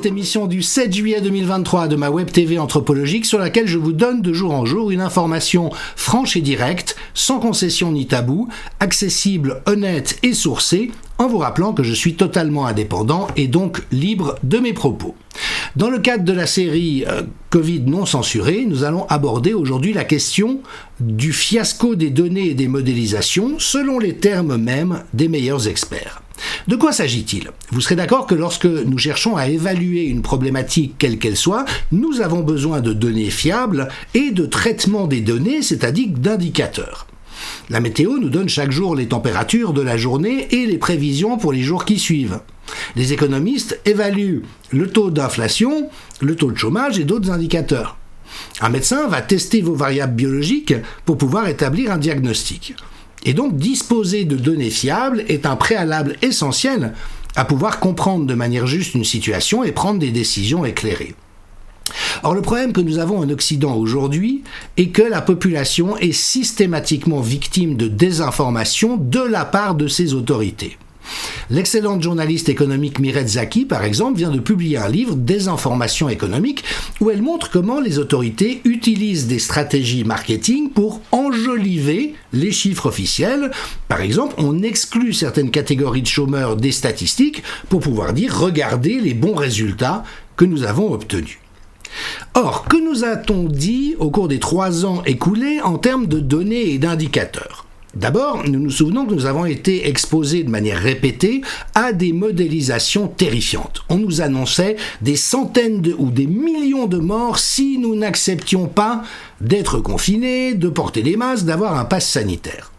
cette émission du 7 juillet 2023 de ma web TV anthropologique sur laquelle je vous donne de jour en jour une information franche et directe, sans concession ni tabou, accessible, honnête et sourcée, en vous rappelant que je suis totalement indépendant et donc libre de mes propos. Dans le cadre de la série Covid non censurée, nous allons aborder aujourd'hui la question du fiasco des données et des modélisations selon les termes mêmes des meilleurs experts. De quoi s'agit-il ? Vous serez d'accord que lorsque nous cherchons à évaluer une problématique quelle qu'elle soit, nous avons besoin de données fiables et de traitement des données, c'est-à-dire d'indicateurs. La météo nous donne chaque jour les températures de la journée et les prévisions pour les jours qui suivent. Les économistes évaluent le taux d'inflation, le taux de chômage et d'autres indicateurs. Un médecin va tester vos variables biologiques pour pouvoir établir un diagnostic. Et donc disposer de données fiables est un préalable essentiel à pouvoir comprendre de manière juste une situation et prendre des décisions éclairées. Or, le problème que nous avons en Occident aujourd'hui est que la population est systématiquement victime de désinformation de la part de ses autorités. L'excellente journaliste économique Mireille Zaki, par exemple, vient de publier un livre, Désinformation économique, où elle montre comment les autorités utilisent des stratégies marketing pour enjoliver les chiffres officiels. Par exemple, on exclut certaines catégories de chômeurs des statistiques pour pouvoir dire « regardez les bons résultats que nous avons obtenus ». Or, que nous a-t-on dit au cours des 3 ans écoulés en termes de données et d'indicateurs ? D'abord, nous nous souvenons que nous avons été exposés de manière répétée à des modélisations terrifiantes. On nous annonçait des centaines ou des millions de morts si nous n'acceptions pas d'être confinés, de porter des masques, d'avoir un pass sanitaire.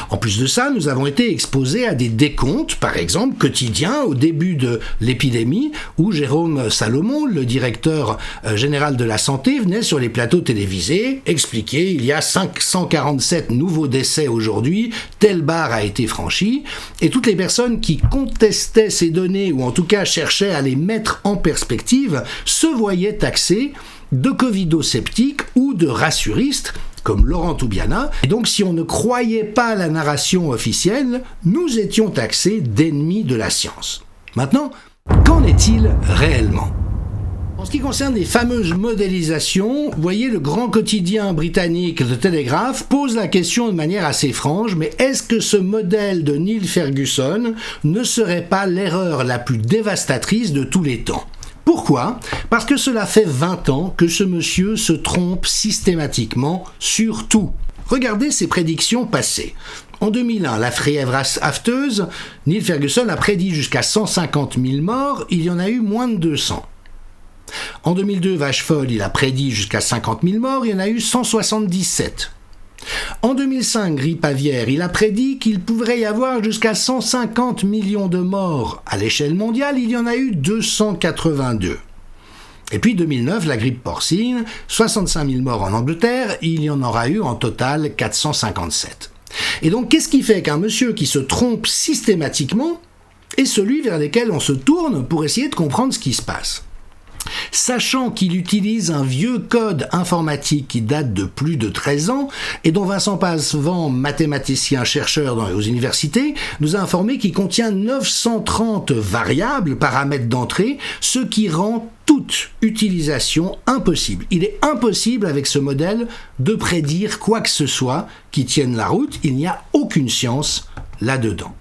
En plus de ça, nous avons été exposés à des décomptes, par exemple, quotidiens au début de l'épidémie, où Jérôme Salomon, le directeur général de la santé, venait sur les plateaux télévisés expliquer il y a 547 nouveaux décès aujourd'hui, telle barre a été franchie, et toutes les personnes qui contestaient ces données, ou en tout cas cherchaient à les mettre en perspective, se voyaient taxées de covido-sceptiques ou de rassuristes, comme Laurent Toubiana. Et donc, si on ne croyait pas la narration officielle, nous étions taxés d'ennemis de la science. Maintenant, qu'en est-il réellement ? En ce qui concerne les fameuses modélisations, vous voyez, le grand quotidien britannique The Telegraph pose la question de manière assez franche, mais est-ce que ce modèle de Neil Ferguson ne serait pas l'erreur la plus dévastatrice de tous les temps ? Pourquoi ? Parce que cela fait 20 ans que ce monsieur se trompe systématiquement sur tout. Regardez ses prédictions passées. En 2001, la fièvre afteuse, Neil Ferguson a prédit jusqu'à 150 000 morts, il y en a eu moins de 200. En 2002, vache folle, il a prédit jusqu'à 50 000 morts, il y en a eu 177. En 2005, grippe aviaire, il a prédit qu'il pourrait y avoir jusqu'à 150 millions de morts. À l'échelle mondiale, il y en a eu 282. Et puis 2009, la grippe porcine, 65 000 morts en Angleterre, il y en aura eu en total 457. Et donc, qu'est-ce qui fait qu'un monsieur qui se trompe systématiquement est celui vers lequel on se tourne pour essayer de comprendre ce qui se passe ? Sachant qu'il utilise un vieux code informatique qui date de plus de 13 ans et dont Vincent Passevant, mathématicien-chercheur aux universités, nous a informé qu'il contient 930 variables, paramètres d'entrée, ce qui rend toute utilisation impossible. Il est impossible avec ce modèle de prédire quoi que ce soit qui tienne la route, il n'y a aucune science là-dedans.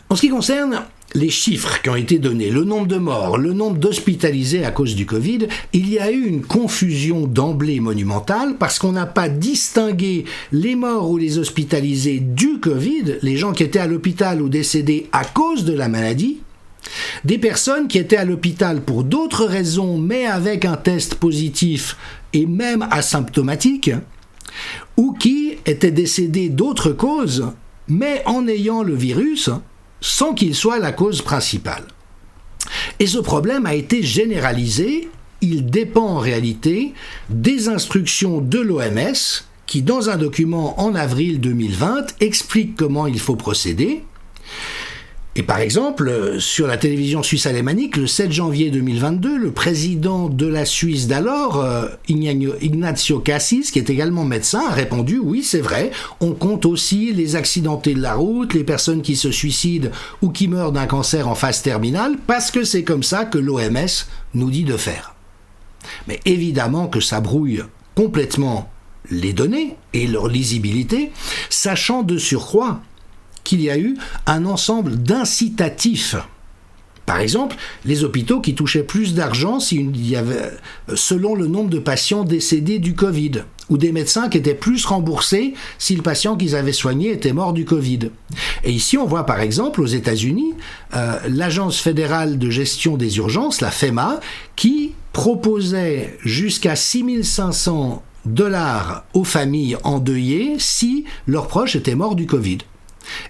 En ce qui concerne les chiffres qui ont été donnés, le nombre de morts, le nombre d'hospitalisés à cause du Covid, il y a eu une confusion d'emblée monumentale parce qu'on n'a pas distingué les morts ou les hospitalisés du Covid, les gens qui étaient à l'hôpital ou décédés à cause de la maladie, des personnes qui étaient à l'hôpital pour d'autres raisons mais avec un test positif et même asymptomatique, ou qui étaient décédés d'autres causes mais en ayant le virus sans qu'il soit la cause principale. Et ce problème a été généralisé, il dépend en réalité des instructions de l'OMS qui, dans un document en avril 2020, explique comment il faut procéder. Et par exemple, sur la télévision suisse alémanique, le 7 janvier 2022, le président de la Suisse d'alors, Ignacio Cassis, qui est également médecin, a répondu « Oui, c'est vrai, on compte aussi les accidentés de la route, les personnes qui se suicident ou qui meurent d'un cancer en phase terminale, parce que c'est comme ça que l'OMS nous dit de faire. » Mais évidemment que ça brouille complètement les données et leur lisibilité, sachant de surcroît qu'il y a eu un ensemble d'incitatifs. Par exemple, les hôpitaux qui touchaient plus d'argent selon le nombre de patients décédés du Covid, ou des médecins qui étaient plus remboursés si le patient qu'ils avaient soigné était mort du Covid. Et ici, on voit par exemple aux États-Unis, l'Agence fédérale de gestion des urgences, la FEMA, qui proposait jusqu'à 6 500 $ aux familles endeuillées si leurs proches étaient morts du Covid.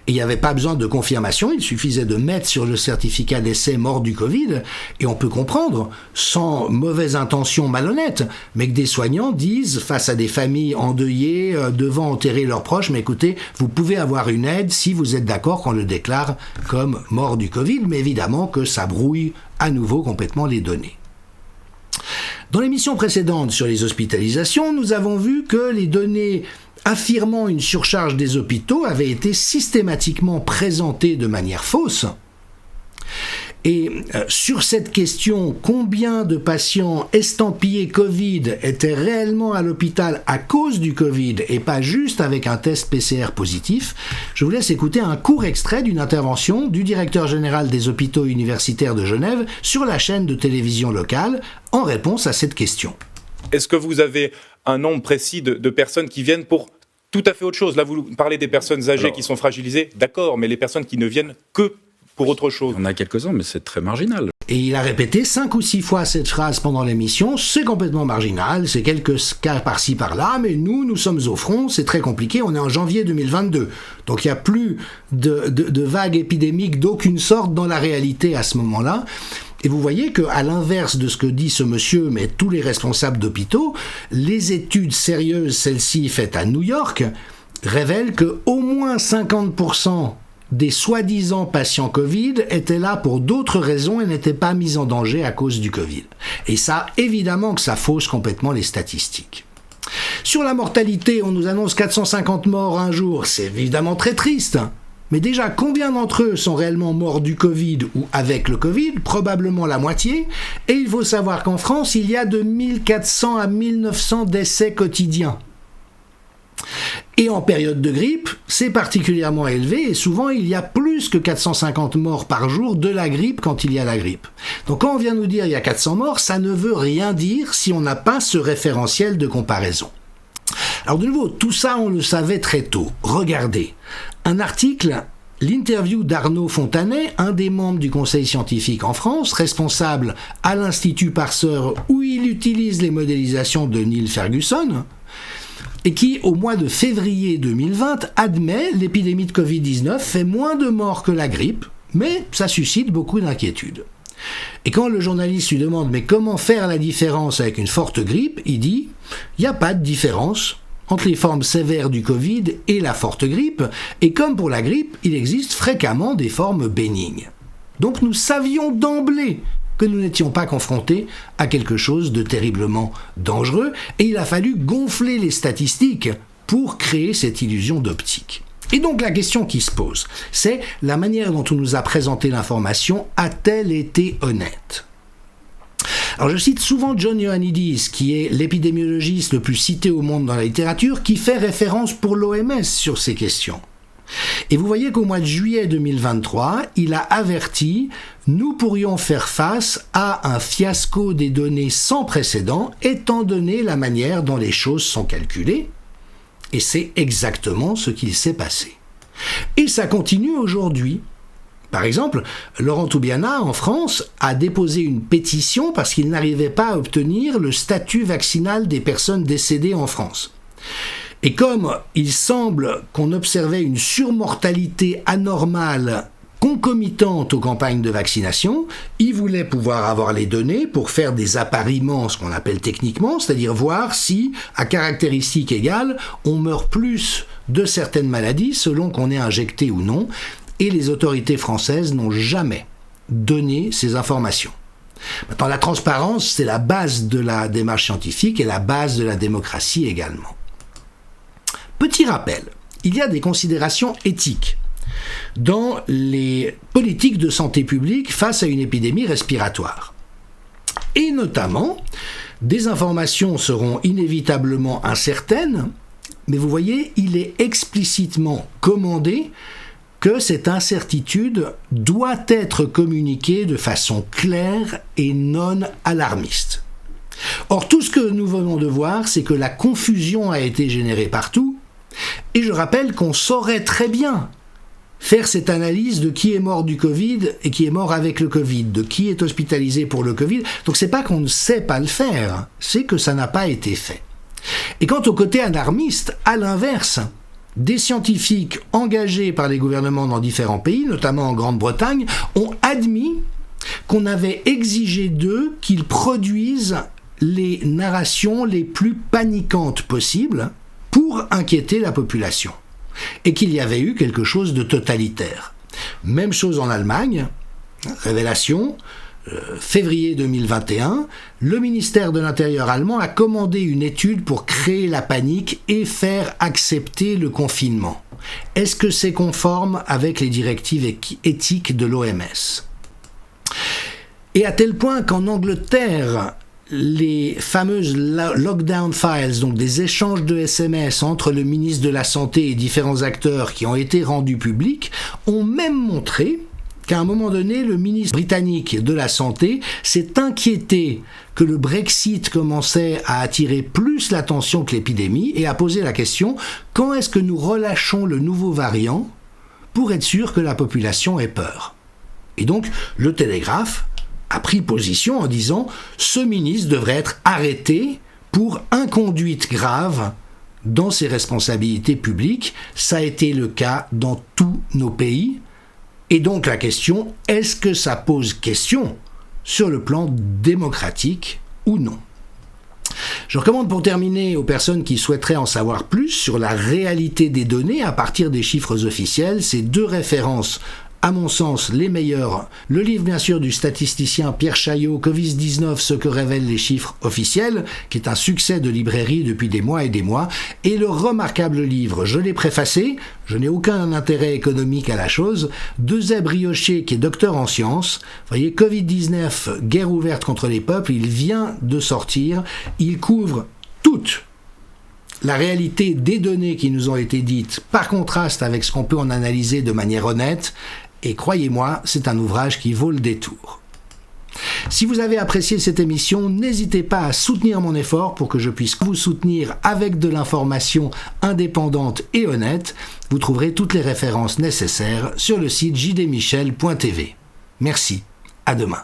Et il n'y avait pas besoin de confirmation, il suffisait de mettre sur le certificat d'essai mort du Covid, et on peut comprendre, sans mauvaise intention malhonnête, mais que des soignants disent, face à des familles endeuillées, devant enterrer leurs proches, mais écoutez, vous pouvez avoir une aide si vous êtes d'accord qu'on le déclare comme mort du Covid, mais évidemment que ça brouille à nouveau complètement les données. Dans l'émission précédente sur les hospitalisations, nous avons vu que les données affirmant une surcharge des hôpitaux avaient été systématiquement présentées de manière fausse. Et sur cette question, combien de patients estampillés Covid étaient réellement à l'hôpital à cause du Covid et pas juste avec un test PCR positif, je vous laisse écouter un court extrait d'une intervention du directeur général des hôpitaux universitaires de Genève sur la chaîne de télévision locale en réponse à cette question. Est-ce que vous avez un nombre précis de personnes qui viennent pour tout à fait autre chose? Là, vous parlez des personnes âgées qui sont fragilisées, d'accord, mais les personnes qui ne viennent que pour autre chose. On a quelques-uns, mais c'est très marginal. Et il a répété 5 ou 6 fois cette phrase pendant l'émission, c'est complètement marginal, c'est quelques cas par-ci par-là, mais nous sommes au front, c'est très compliqué, on est en janvier 2022. Donc il n'y a plus de vague épidémique d'aucune sorte dans la réalité à ce moment-là. Et vous voyez qu'à l'inverse de ce que dit ce monsieur, mais tous les responsables d'hôpitaux, les études sérieuses, celles-ci faites à New York, révèlent qu'au moins 50% des soi-disant patients Covid étaient là pour d'autres raisons et n'étaient pas mis en danger à cause du Covid. Et ça, évidemment que ça fausse complètement les statistiques. Sur la mortalité, on nous annonce 450 morts un jour, c'est évidemment très triste. Mais déjà, combien d'entre eux sont réellement morts du Covid ou avec le Covid? Probablement la moitié. Et il faut savoir qu'en France, il y a de 1400 à 1900 décès quotidiens. Et en période de grippe, c'est particulièrement élevé et souvent il y a plus que 450 morts par jour de la grippe quand il y a la grippe. Donc quand on vient nous dire il y a 400 morts, ça ne veut rien dire si on n'a pas ce référentiel de comparaison. Alors de nouveau, tout ça on le savait très tôt. Regardez, un article, l'interview d'Arnaud Fontanet, un des membres du conseil scientifique en France, responsable à l'Institut Pasteur où il utilise les modélisations de Neil Ferguson, et qui, au mois de février 2020, admet l'épidémie de Covid-19 fait moins de morts que la grippe, mais ça suscite beaucoup d'inquiétudes. Et quand le journaliste lui demande « mais comment faire la différence avec une forte grippe ?», il dit « il n'y a pas de différence entre les formes sévères du Covid et la forte grippe, et comme pour la grippe, il existe fréquemment des formes bénignes. » Donc nous savions d'emblée que nous n'étions pas confrontés à quelque chose de terriblement dangereux, et il a fallu gonfler les statistiques pour créer cette illusion d'optique. Et donc la question qui se pose, c'est la manière dont on nous a présenté l'information a-t-elle été honnête ? Alors je cite souvent John Ioannidis, qui est l'épidémiologiste le plus cité au monde dans la littérature, qui fait référence pour l'OMS sur ces questions. Et vous voyez qu'au mois de juillet 2023, il a averti « Nous pourrions faire face à un fiasco des données sans précédent, étant donné la manière dont les choses sont calculées. » Et c'est exactement ce qu'il s'est passé. Et ça continue aujourd'hui. Par exemple, Laurent Toubiana, en France, a déposé une pétition parce qu'il n'arrivait pas à obtenir le statut vaccinal des personnes décédées en France. Et comme il semble qu'on observait une surmortalité anormale concomitante aux campagnes de vaccination, il voulait pouvoir avoir les données pour faire des appariements, ce qu'on appelle techniquement, c'est-à-dire voir si, à caractéristiques égales, on meurt plus de certaines maladies selon qu'on est injecté ou non. et les autorités françaises n'ont jamais donné ces informations. Maintenant, la transparence, c'est la base de la démarche scientifique et la base de la démocratie également. Petit rappel, il y a des considérations éthiques dans les politiques de santé publique face à une épidémie respiratoire. Et notamment, des informations seront inévitablement incertaines, mais vous voyez, il est explicitement commandé que cette incertitude doit être communiquée de façon claire et non alarmiste. Or, tout ce que nous venons de voir, c'est que la confusion a été générée partout, et je rappelle qu'on saurait très bien faire cette analyse de qui est mort du Covid et qui est mort avec le Covid, de qui est hospitalisé pour le Covid. Donc c'est pas qu'on ne sait pas le faire, c'est que ça n'a pas été fait. Et quant au côté alarmiste, à l'inverse, des scientifiques engagés par les gouvernements dans différents pays, notamment en Grande-Bretagne, ont admis qu'on avait exigé d'eux qu'ils produisent les narrations les plus paniquantes possibles pour inquiéter la population, et qu'il y avait eu quelque chose de totalitaire. Même chose en Allemagne, révélation, février 2021, le ministère de l'Intérieur allemand a commandé une étude pour créer la panique et faire accepter le confinement. Est-ce que c'est conforme avec les directives éthiques de l'OMS ? Et à tel point qu'en Angleterre, les fameuses lockdown files, donc des échanges de SMS entre le ministre de la Santé et différents acteurs qui ont été rendus publics, ont même montré qu'à un moment donné, le ministre britannique de la Santé s'est inquiété que le Brexit commençait à attirer plus l'attention que l'épidémie et a posé la question « Quand est-ce que nous relâchons le nouveau variant pour être sûr que la population ait peur ?» Et donc, le Télégraphe a pris position en disant « Ce ministre devrait être arrêté pour inconduite grave dans ses responsabilités publiques. » Ça a été le cas dans tous nos pays. Et donc la question, est-ce que ça pose question sur le plan démocratique ou non ? Je recommande pour terminer aux personnes qui souhaiteraient en savoir plus sur la réalité des données à partir des chiffres officiels, ces deux références à mon sens, les meilleurs. Le livre, bien sûr, du statisticien Pierre Chaillot, Covid-19, ce que révèlent les chiffres officiels, qui est un succès de librairie depuis des mois et des mois, et le remarquable livre, je l'ai préfacé, je n'ai aucun intérêt économique à la chose, de Zeb Riocher, qui est docteur en sciences. Vous voyez, Covid-19, guerre ouverte contre les peuples, il vient de sortir, il couvre toute la réalité des données qui nous ont été dites, par contraste avec ce qu'on peut en analyser de manière honnête, et croyez-moi, c'est un ouvrage qui vaut le détour. Si vous avez apprécié cette émission, n'hésitez pas à soutenir mon effort pour que je puisse vous soutenir avec de l'information indépendante et honnête. Vous trouverez toutes les références nécessaires sur le site jdmichel.tv. Merci, à demain.